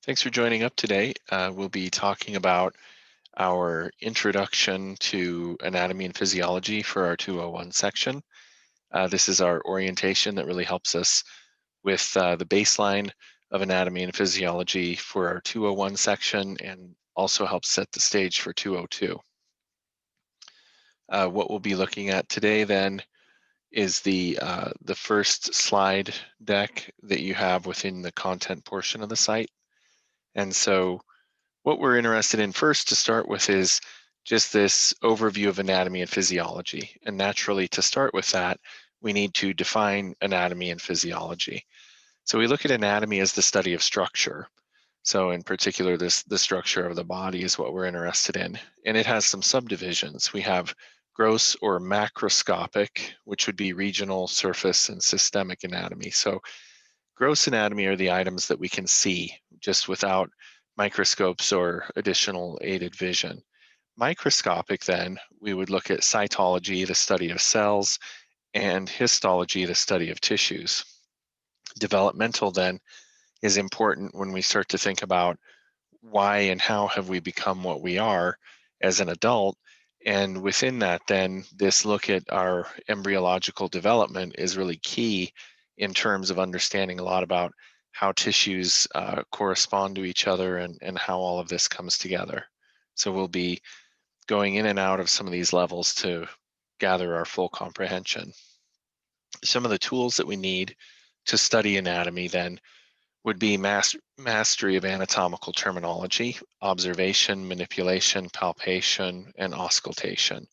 Thanks for joining up today. We'll be talking about our introduction to anatomy and physiology for our 201 section. This is our orientation that really helps us with the baseline of anatomy and physiology for our 201 section and also helps set the stage for 202. What we'll be looking at today then is the first slide deck that you have within the content portion of the site. And so what we're interested in first to start with is just this overview of anatomy and physiology. And naturally, to start with that, we need to define anatomy and physiology. So we look at anatomy as the study of structure. So in particular, the structure of the body is what we're interested in. And it has some subdivisions. We have gross or macroscopic, which would be regional, surface, and systemic anatomy. So gross anatomy are the items that we can see just without microscopes or additional aided vision. Microscopic, then, we would look at cytology, the study of cells, and histology, the study of tissues. Developmental, then, is important when we start to think about why and how have we become what we are as an adult. And within that, then, this look at our embryological development is really key in terms of understanding a lot about how tissues correspond to each other and how all of this comes together. So we'll be going in and out of some of these levels to gather our full comprehension. Some of the tools that we need to study anatomy then would be mastery of anatomical terminology, observation, manipulation, palpation, and auscultation.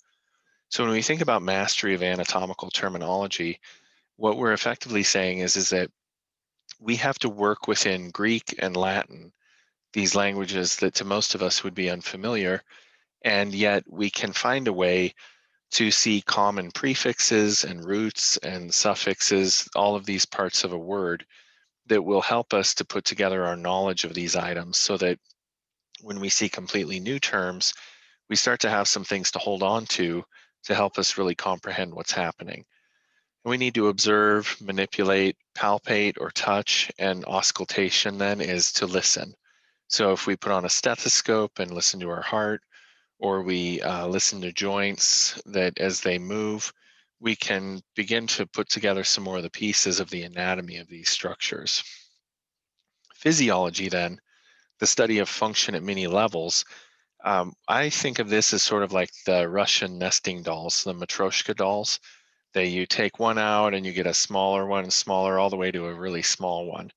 So when we think about mastery of anatomical terminology, what we're effectively saying is that we have to work within Greek and Latin, these languages that to most of us would be unfamiliar, and yet we can find a way to see common prefixes and roots and suffixes, all of these parts of a word that will help us to put together our knowledge of these items so that when we see completely new terms, we start to have some things to hold on to help us really comprehend what's happening. And we need to observe, manipulate, palpate, or touch, and auscultation then is to listen. So if we put on a stethoscope and listen to our heart, or we listen to joints that as they move, we can begin to put together some more of the pieces of the anatomy of these structures. Physiology, then, the study of function at many levels, I think of this as sort of like the Russian nesting dolls, the Matryoshka dolls. You take one out and you get a smaller one, smaller, all the way to a really small one.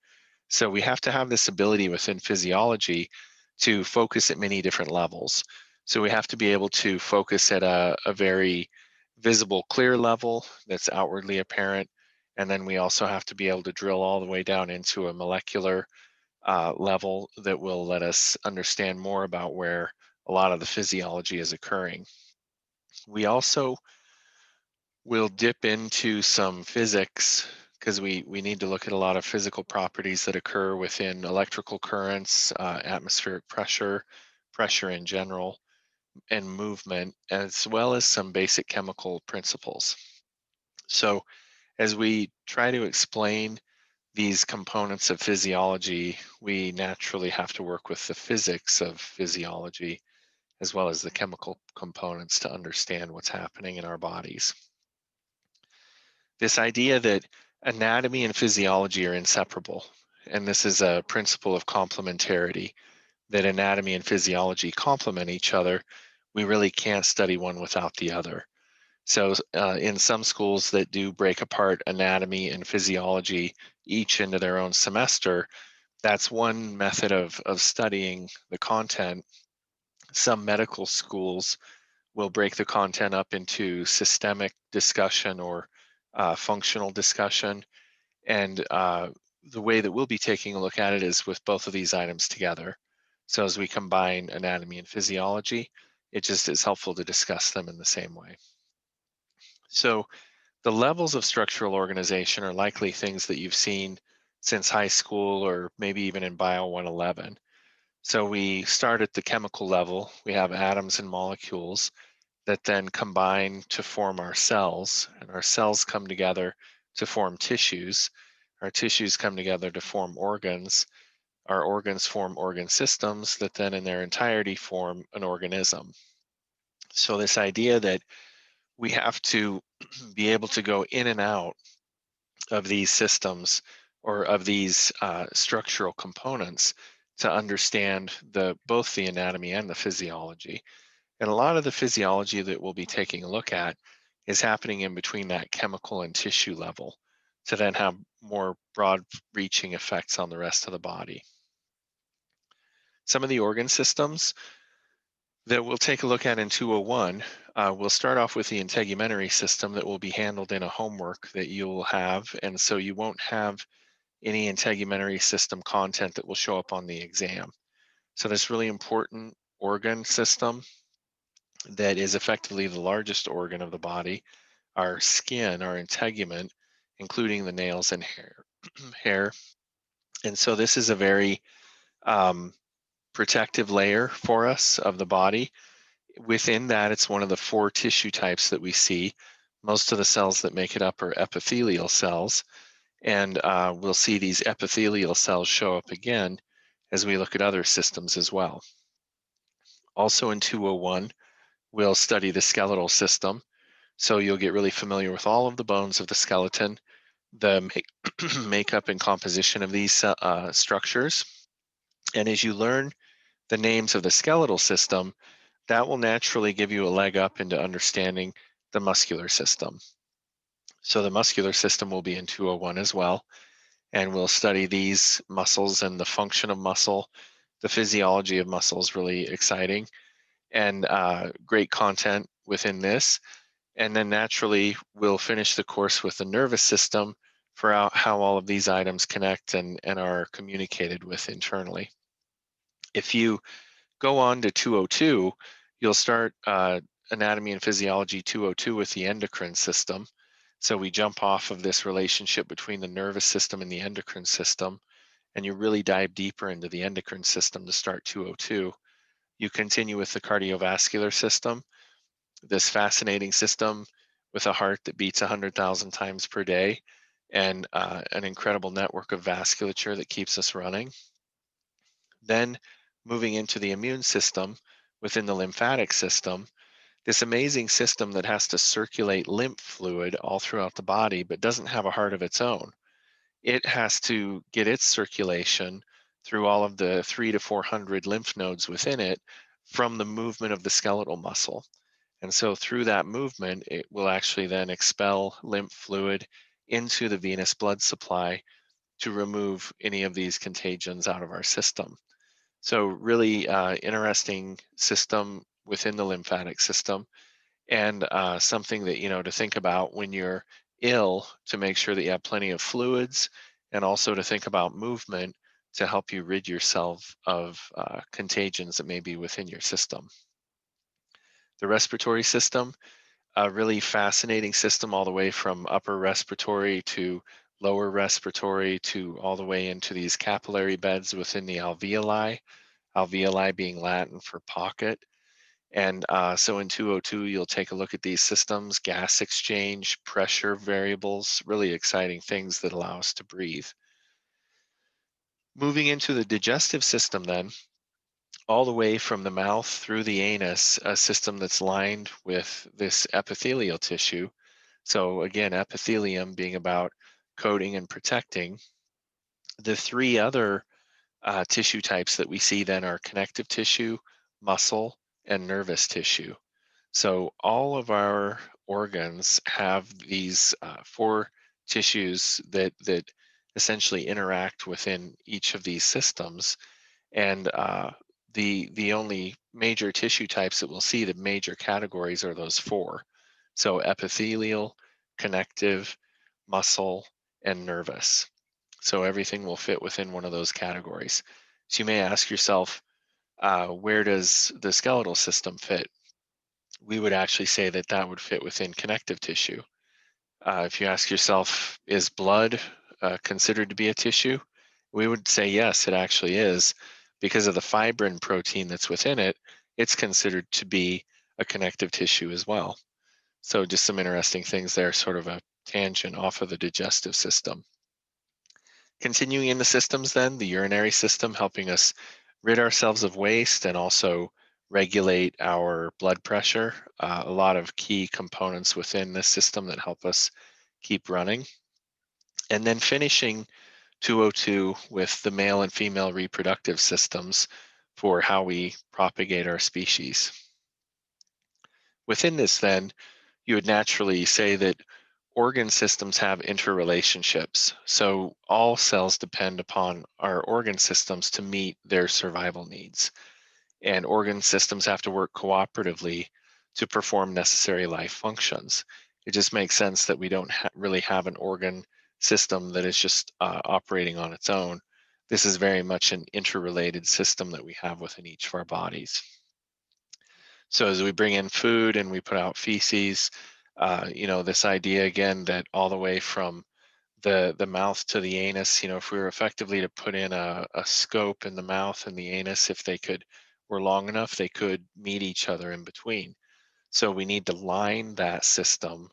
So we have to have this ability within physiology to focus at many different levels. So we have to be able to focus at a very visible, clear level that's outwardly apparent. And then we also have to be able to drill all the way down into a molecular level that will let us understand more about where a lot of the physiology is occurring. We also will dip into some physics because we need to look at a lot of physical properties that occur within electrical currents, atmospheric pressure, pressure in general, and movement, as well as some basic chemical principles. So as we try to explain these components of physiology, we naturally have to work with the physics of physiology as well as the chemical components to understand what's happening in our bodies. This idea that anatomy and physiology are inseparable, and this is a principle of complementarity, that anatomy and physiology complement each other. We really can't study one without the other. So in some schools that do break apart anatomy and physiology each into their own semester, that's one method of studying the content. Some medical schools will break the content up into systemic discussion or functional discussion. And the way that we'll be taking a look at it is with both of these items together. So as we combine anatomy and physiology, it just is helpful to discuss them in the same way. So the levels of structural organization are likely things that you've seen since high school or maybe even in Bio 111. So we start at the chemical level. We have atoms and molecules that then combine to form our cells, and our cells come together to form tissues. Our tissues come together to form organs. our organs form organ systems that then in their entirety form an organism. So this idea that we have to be able to go in and out of these systems or of these structural components to understand both the anatomy and the physiology. And a lot of the physiology that we'll be taking a look at is happening in between that chemical and tissue level to then have more broad reaching effects on the rest of the body. Some of the organ systems that we'll take a look at in 201, we'll start off with the integumentary system that will be handled in a homework that you'll have. And so you won't have any integumentary system content that will show up on the exam. So this really important organ system that is effectively the largest organ of the body, our skin, our integument, including the nails and hair. And so this is a very um, protective layer for us of the body. Within that, it's one of the four tissue types that we see. Most of the cells that make it up are epithelial cells. And we'll see these epithelial cells show up again as we look at other systems as well. Also in 201, we'll study the skeletal system. So you'll get really familiar with all of the bones of the skeleton, the makeup and composition of these structures. And as you learn the names of the skeletal system, that will naturally give you a leg up into understanding the muscular system. So the muscular system will be in 201 as well. And we'll study these muscles and the function of muscle. The physiology of muscle is really exciting and great content within this. And then naturally, we'll finish the course with the nervous system for how all of these items connect and are communicated with internally. If you go on to 202, you'll start Anatomy and Physiology 202 with the endocrine system. So we jump off of this relationship between the nervous system and the endocrine system, and you really dive deeper into the endocrine system to start 202. You continue with the cardiovascular system, this fascinating system with a heart that beats 100,000 times per day and an incredible network of vasculature that keeps us running. Then moving into the immune system within the lymphatic system, this amazing system that has to circulate lymph fluid all throughout the body but doesn't have a heart of its own. It has to get its circulation through all of the 300 to 400 lymph nodes within it from the movement of the skeletal muscle. And so through that movement, it will actually then expel lymph fluid into the venous blood supply to remove any of these contagions out of our system. So really interesting system within the lymphatic system, and something that, to think about when you're ill, to make sure that you have plenty of fluids, and also to think about movement to help you rid yourself of contagions that may be within your system. The respiratory system, a really fascinating system all the way from upper respiratory to lower respiratory to all the way into these capillary beds within the alveoli being Latin for pocket. And so in 202, you'll take a look at these systems, gas exchange, pressure variables, really exciting things that allow us to breathe. Moving into the digestive system then, all the way from the mouth through the anus, a system that's lined with this epithelial tissue. So again, epithelium being about coating and protecting. The three other tissue types that we see then are connective tissue, muscle, and nervous tissue. So all of our organs have these four tissues that essentially interact within each of these systems. And the only major tissue types that we'll see, the major categories are those four. So epithelial, connective, muscle, and nervous. So everything will fit within one of those categories. So you may ask yourself, where does the skeletal system fit? We would actually say that that would fit within connective tissue. If you ask yourself, is blood considered to be a tissue? We would say yes, it actually is. Because of the fibrin protein that's within it, it's considered to be a connective tissue as well. So just some interesting things there, sort of a tangent off of the digestive system. Continuing in the systems then, the urinary system helping us rid ourselves of waste and also regulate our blood pressure. A lot of key components within this system that help us keep running. And then finishing 202 with the male and female reproductive systems for how we propagate our species. Within this then, you would naturally say that organ systems have interrelationships. So all cells depend upon our organ systems to meet their survival needs. And organ systems have to work cooperatively to perform necessary life functions. It just makes sense that we don't really have an organ system that is just operating on its own. This is very much an interrelated system that we have within each of our bodies. So as we bring in food and we put out feces, this idea again that all the way from the mouth to the anus, if we were effectively to put in a scope in the mouth and the anus, if they were long enough, they could meet each other in between. So we need to line that system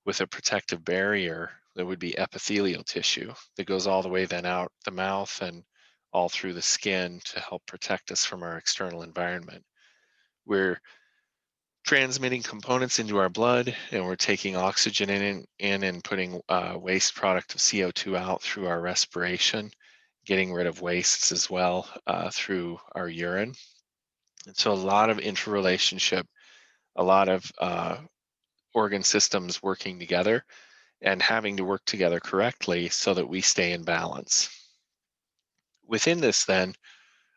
with a protective barrier that would be epithelial tissue that goes all the way then out the mouth and all through the skin to help protect us from our external environment. We're transmitting components into our blood, and we're taking oxygen in and putting waste product of CO2 out through our respiration, getting rid of wastes as well through our urine. And so a lot of interrelationship, a lot of organ systems working together and having to work together correctly so that we stay in balance. Within this, then,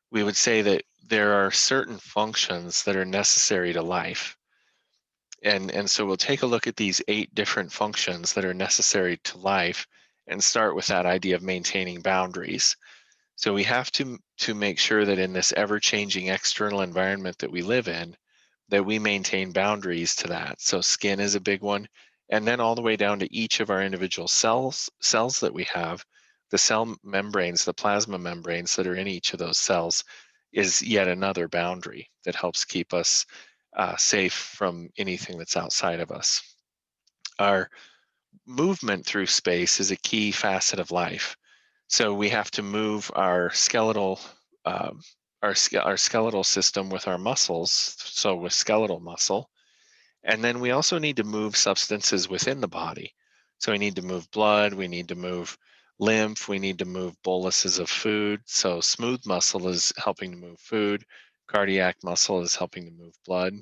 we would say that there are certain functions that are necessary to life. And so we'll take a look at these 8 different functions that are necessary to life and start with that idea of maintaining boundaries. So we have to make sure that in this ever-changing external environment that we live in, that we maintain boundaries to that. So skin is a big one, and then all the way down to each of our individual cells that we have, the cell membranes, the plasma membranes that are in each of those cells is yet another boundary that helps keep us safe from anything that's outside of us. Our movement through space is a key facet of life. So we have to move our skeletal our skeletal system with our muscles, so with skeletal muscle. And then we also need to move substances within the body. So we need to move blood, we need to move lymph, we need to move boluses of food. So smooth muscle is helping to move food, cardiac muscle is helping to move blood.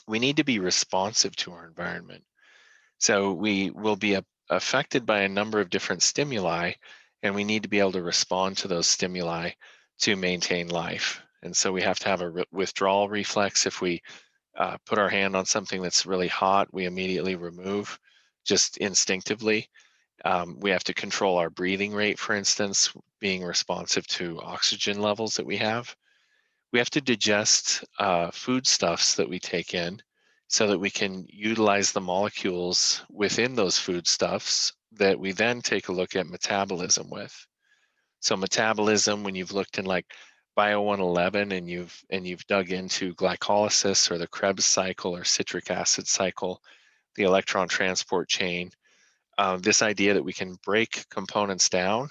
We need to be responsive to our environment. So we will be affected by a number of different stimuli, and we need to be able to respond to those stimuli to maintain life. And so we have to have a withdrawal reflex. If we put our hand on something that's really hot, we immediately remove just instinctively. We have to control our breathing rate, for instance, being responsive to oxygen levels that we have. We have to digest foodstuffs that we take in so that we can utilize the molecules within those foodstuffs that we then take a look at metabolism with. So metabolism, when you've looked in like Bio 111 and you've dug into glycolysis or the Krebs cycle or citric acid cycle, the electron transport chain, this idea that we can break components down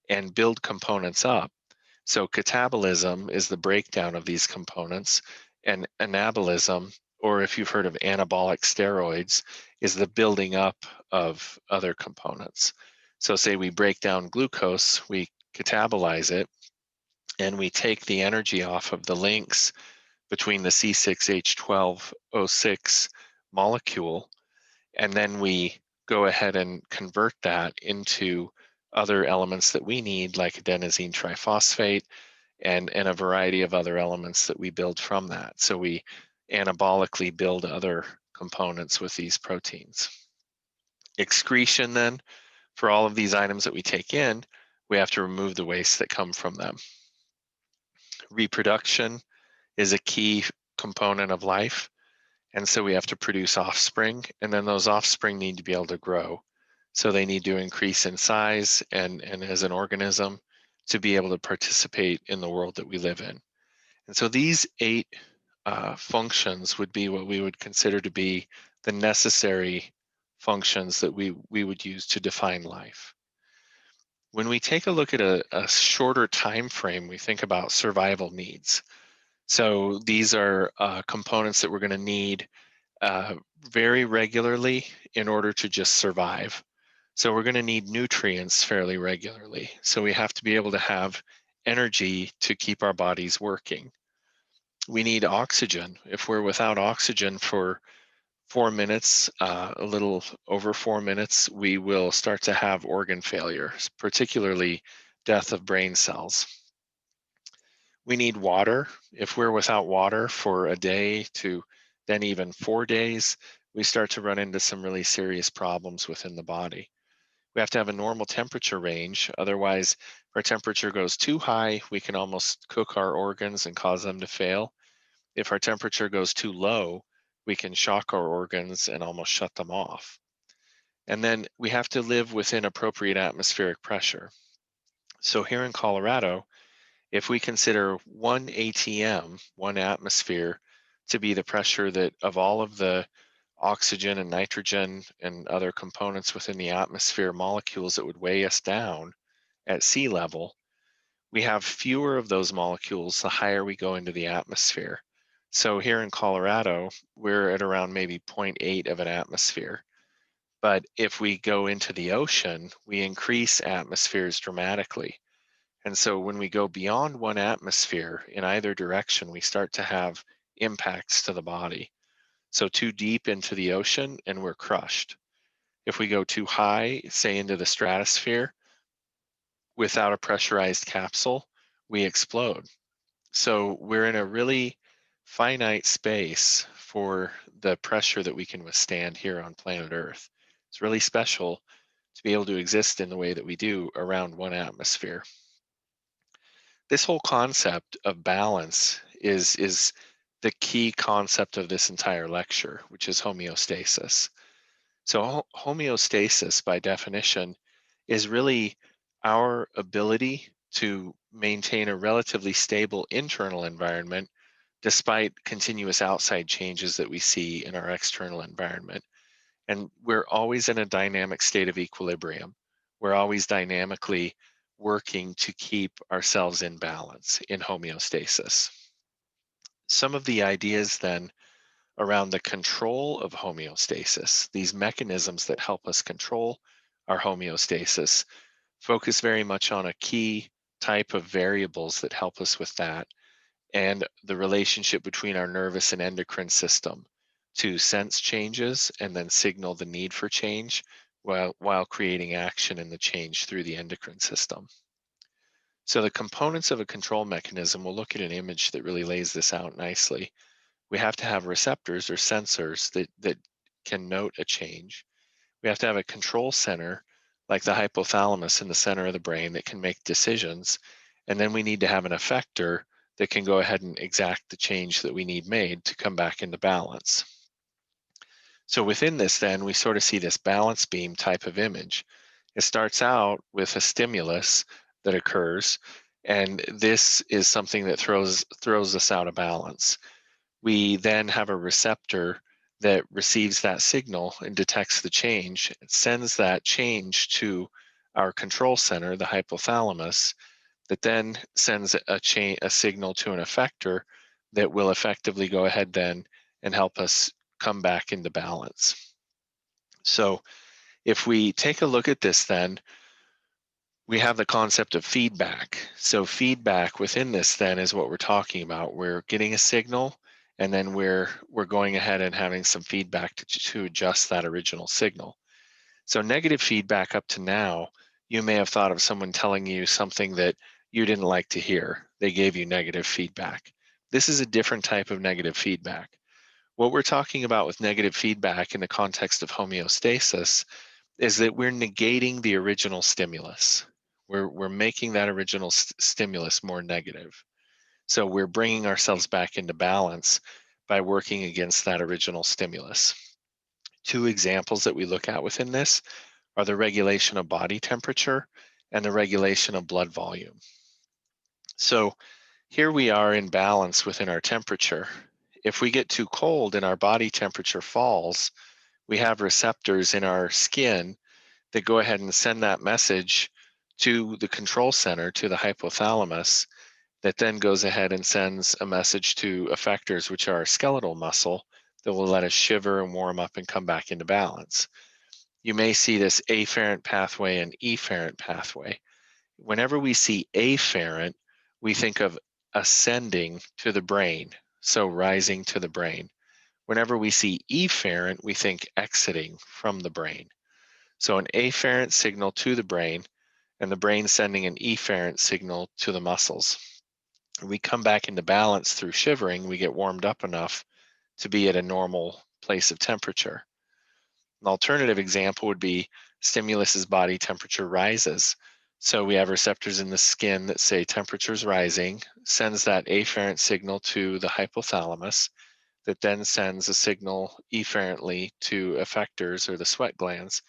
and build components up. So catabolism is the breakdown of these components, and anabolism, or if you've heard of anabolic steroids, is the building up of other components. So say we break down glucose, we catabolize it, and we take the energy off of the links between the C6H12O6 molecule, and then we go ahead and convert that into other elements that we need, like adenosine triphosphate and a variety of other elements that we build from that. So we anabolically build other components with these proteins. Excretion then, for all of these items that we take in, we have to remove the waste that come from them. Reproduction is a key component of life. And so we have to produce offspring, and then those offspring need to be able to grow. So they need to increase in size and as an organism to be able to participate in the world that we live in. And so these 8 functions would be what we would consider to be the necessary functions that we would use to define life. When we take a look at a shorter time frame, we think about survival needs. So these are components that we're going to need uh, very regularly in order to just survive. So we're going to need nutrients fairly regularly. So we have to be able to have energy to keep our bodies working. We need oxygen. If we're without oxygen for 4 minutes, a little over 4 minutes, we will start to have organ failure, particularly death of brain cells. We need water. If we're without water for a day to then even 4 days, we start to run into some really serious problems within the body. We have to have a normal temperature range. Otherwise, if our temperature goes too high, we can almost cook our organs and cause them to fail. If our temperature goes too low, we can shock our organs and almost shut them off. And then we have to live within appropriate atmospheric pressure. So here in Colorado, if we consider 1 atm, 1 atmosphere, to be the pressure that of all of the oxygen and nitrogen and other components within the atmosphere molecules that would weigh us down at sea level, we have fewer of those molecules the higher we go into the atmosphere. So here in Colorado, we're at around maybe zero point 0.8 of an atmosphere. But if we go into the ocean, we increase atmospheres dramatically. And so when we go beyond 1 atmosphere in either direction, we start to have impacts to the body. So too deep into the ocean and we're crushed. If we go too high, say into the stratosphere, without a pressurized capsule, we explode. So we're in a really finite space for the pressure that we can withstand here on planet Earth. It's really special to be able to exist in the way that we do around 1 atmosphere. This whole concept of balance is the key concept of this entire lecture, which is homeostasis. So homeostasis, by definition, is really our ability to maintain a relatively stable internal environment despite continuous outside changes that we see in our external environment. And we're always in a dynamic state of equilibrium. We're always dynamically working to keep ourselves in balance, in homeostasis. Some of the ideas then around the control of homeostasis, these mechanisms that help us control our homeostasis, focus very much on a key type of variables that help us with that, and the relationship between our nervous and endocrine system to sense changes and then signal the need for change while creating action in the change through the endocrine system. So the components of a control mechanism, we'll look at an image that really lays this out nicely. We have to have receptors or sensors that can note a change. We have to have a control center, like the hypothalamus in the center of the brain, that can make decisions. And then we need to have an effector that can go ahead and exact the change that we need made to come back into balance. So within this, then, we sort of see this balance beam type of image. It starts out with a stimulus that occurs, and this is something that throws us out of balance. We then have a receptor that receives that signal and detects the change. It sends that change to our control center, the hypothalamus, that then sends a signal to an effector that will effectively go ahead then and help us come back into balance. So if we take a look at this then, we have the concept of feedback. So feedback within this then is what we're talking about. We're getting a signal and then we're going ahead and having some feedback to adjust that original signal. So negative feedback up to now, you may have thought of someone telling you something that you didn't like to hear. They gave you negative feedback. This is a different type of negative feedback. What we're talking about with negative feedback in the context of homeostasis is that we're negating the original stimulus. We're making that original stimulus more negative. So we're bringing ourselves back into balance by working against that original stimulus. Two examples that we look at within this are the regulation of body temperature and the regulation of blood volume. So here we are in balance within our temperature. If we get too cold and our body temperature falls, we have receptors in our skin that go ahead and send that message to the control center, to the hypothalamus, that then goes ahead and sends a message to effectors, which are our skeletal muscle, that will let us shiver and warm up and come back into balance. You may see this afferent pathway and efferent pathway. Whenever we see afferent, we think of ascending to the brain, so rising to the brain. Whenever we see efferent, we think exiting from the brain. So an afferent signal to the brain, and the brain sending an efferent signal to the muscles. We come back into balance through shivering, we get warmed up enough to be at a normal place of temperature. An alternative example would be stimulus's body temperature rises. So we have receptors in the skin that say temperature's rising, sends that afferent signal to the hypothalamus, that then sends a signal efferently to effectors or the sweat glands.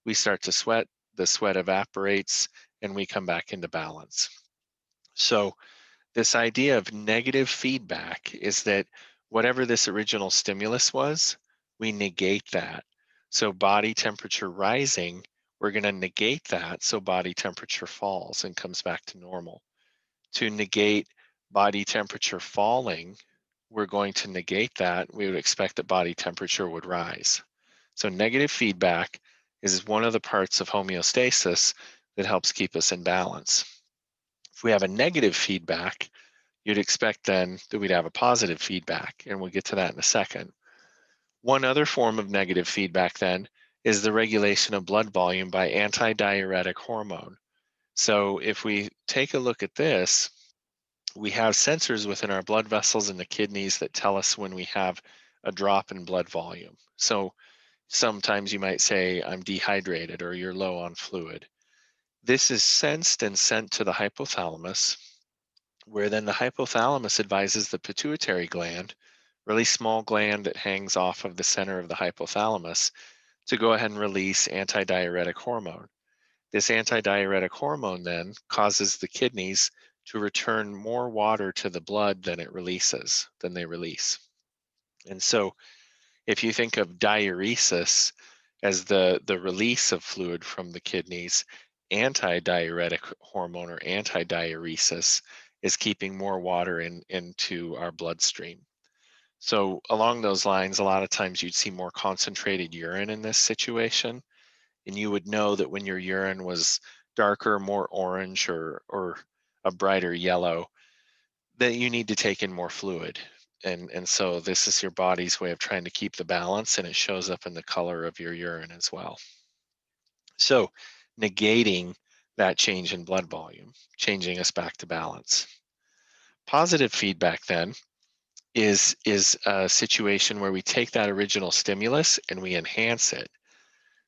We start to sweat, the sweat evaporates, and we come back into balance. So this idea of negative feedback is that whatever this original stimulus was, we negate that. So body temperature rising, we're going to negate that so body temperature falls and comes back to normal. To negate body temperature falling, we're going to negate that. We would expect that body temperature would rise. So negative feedback is one of the parts of homeostasis that helps keep us in balance. If we have a negative feedback, you'd expect then that we'd have a positive feedback, and we'll get to that in a second. One other form of negative feedback then is the regulation of blood volume by antidiuretic hormone. So if we take a look at this, we have sensors within our blood vessels in the kidneys that tell us when we have a drop in blood volume. So sometimes you might say, I'm dehydrated or you're low on fluid. This is sensed and sent to the hypothalamus, where then the hypothalamus advises the pituitary gland, really small gland that hangs off of the center of the hypothalamus, to go ahead and release antidiuretic hormone. This antidiuretic hormone then causes the kidneys to return more water to the blood than they release. And so if you think of diuresis as the release of fluid from the kidneys, antidiuretic hormone or antidiuresis is keeping more water into our bloodstream. So along those lines, a lot of times you'd see more concentrated urine in this situation, and you would know that when your urine was darker, more orange, or a brighter yellow, that you need to take in more fluid. And so this is your body's way of trying to keep the balance, and it shows up in the color of your urine as well. So negating that change in blood volume, changing us back to balance. Positive feedback then is a situation where we take that original stimulus and we enhance it.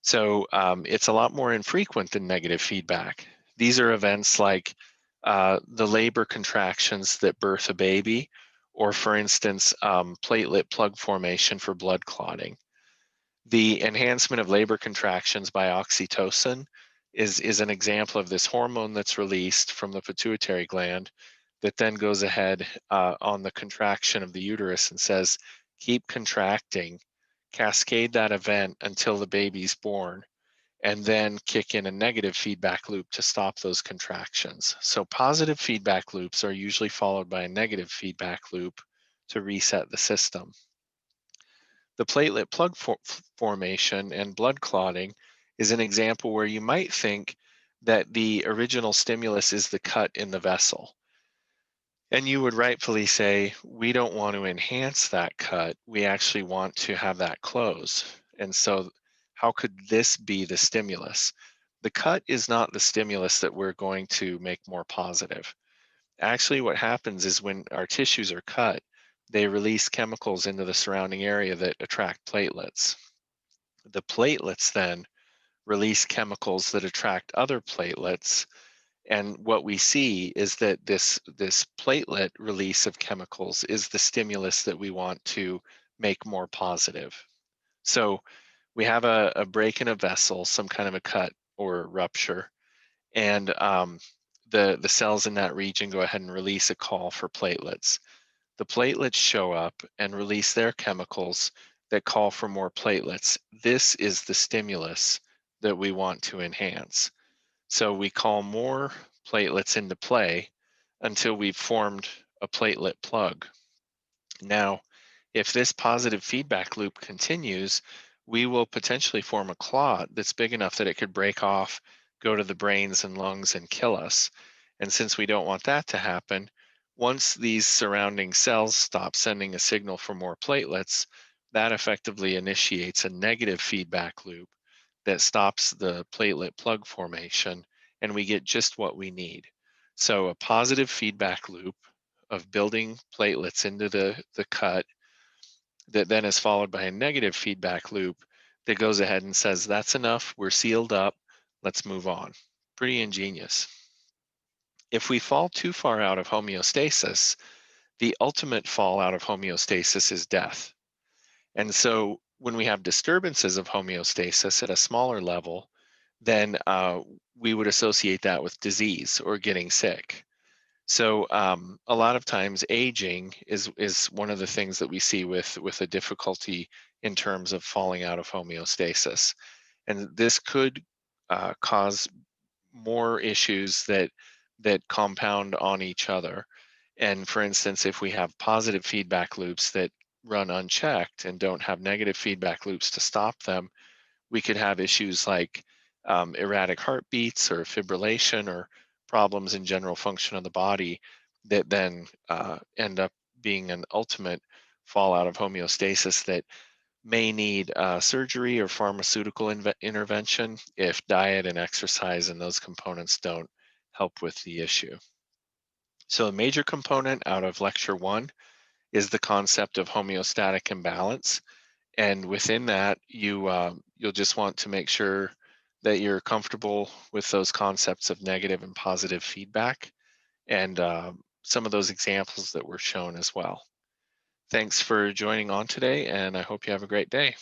So it's a lot more infrequent than negative feedback. These are events like the labor contractions that birth a baby, or for instance, platelet plug formation for blood clotting. The enhancement of labor contractions by oxytocin is an example of this hormone that's released from the pituitary gland that then goes ahead on the contraction of the uterus and says, keep contracting, cascade that event until the baby's born, and then kick in a negative feedback loop to stop those contractions. So positive feedback loops are usually followed by a negative feedback loop to reset the system. The platelet plug formation and blood clotting is an example where you might think that the original stimulus is the cut in the vessel. And you would rightfully say, we don't want to enhance that cut. We actually want to have that close. And so how could this be the stimulus? The cut is not the stimulus that we're going to make more positive. Actually, what happens is when our tissues are cut, they release chemicals into the surrounding area that attract platelets. The platelets then release chemicals that attract other platelets. And what we see is that this platelet release of chemicals is the stimulus that we want to make more positive. So we have a break in a vessel, some kind of a cut or rupture, and the cells in that region go ahead and release a call for platelets. The platelets show up and release their chemicals that call for more platelets. This is the stimulus that we want to enhance. So we call more platelets into play until we've formed a platelet plug. Now, if this positive feedback loop continues, we will potentially form a clot that's big enough that it could break off, go to the brains and lungs, and kill us. And since we don't want that to happen, once these surrounding cells stop sending a signal for more platelets, that effectively initiates a negative feedback loop that stops the platelet plug formation, and we get just what we need. So, a positive feedback loop of building platelets into the cut that then is followed by a negative feedback loop that goes ahead and says, that's enough, we're sealed up, let's move on. Pretty ingenious. If we fall too far out of homeostasis, the ultimate fall out of homeostasis is death. And so when we have disturbances of homeostasis at a smaller level, then we would associate that with disease or getting sick. So a lot of times aging is one of the things that we see with a difficulty in terms of falling out of homeostasis. And this could cause more issues that compound on each other. And for instance, if we have positive feedback loops that run unchecked and don't have negative feedback loops to stop them, we could have issues like erratic heartbeats or fibrillation or problems in general function of the body that then end up being an ultimate fallout of homeostasis that may need surgery or pharmaceutical intervention if diet and exercise and those components don't help with the issue. So, a major component out of lecture one is the concept of homeostatic imbalance, and within that, you'll just want to make sure that you're comfortable with those concepts of negative and positive feedback, and some of those examples that were shown as well. Thanks for joining on today, and I hope you have a great day.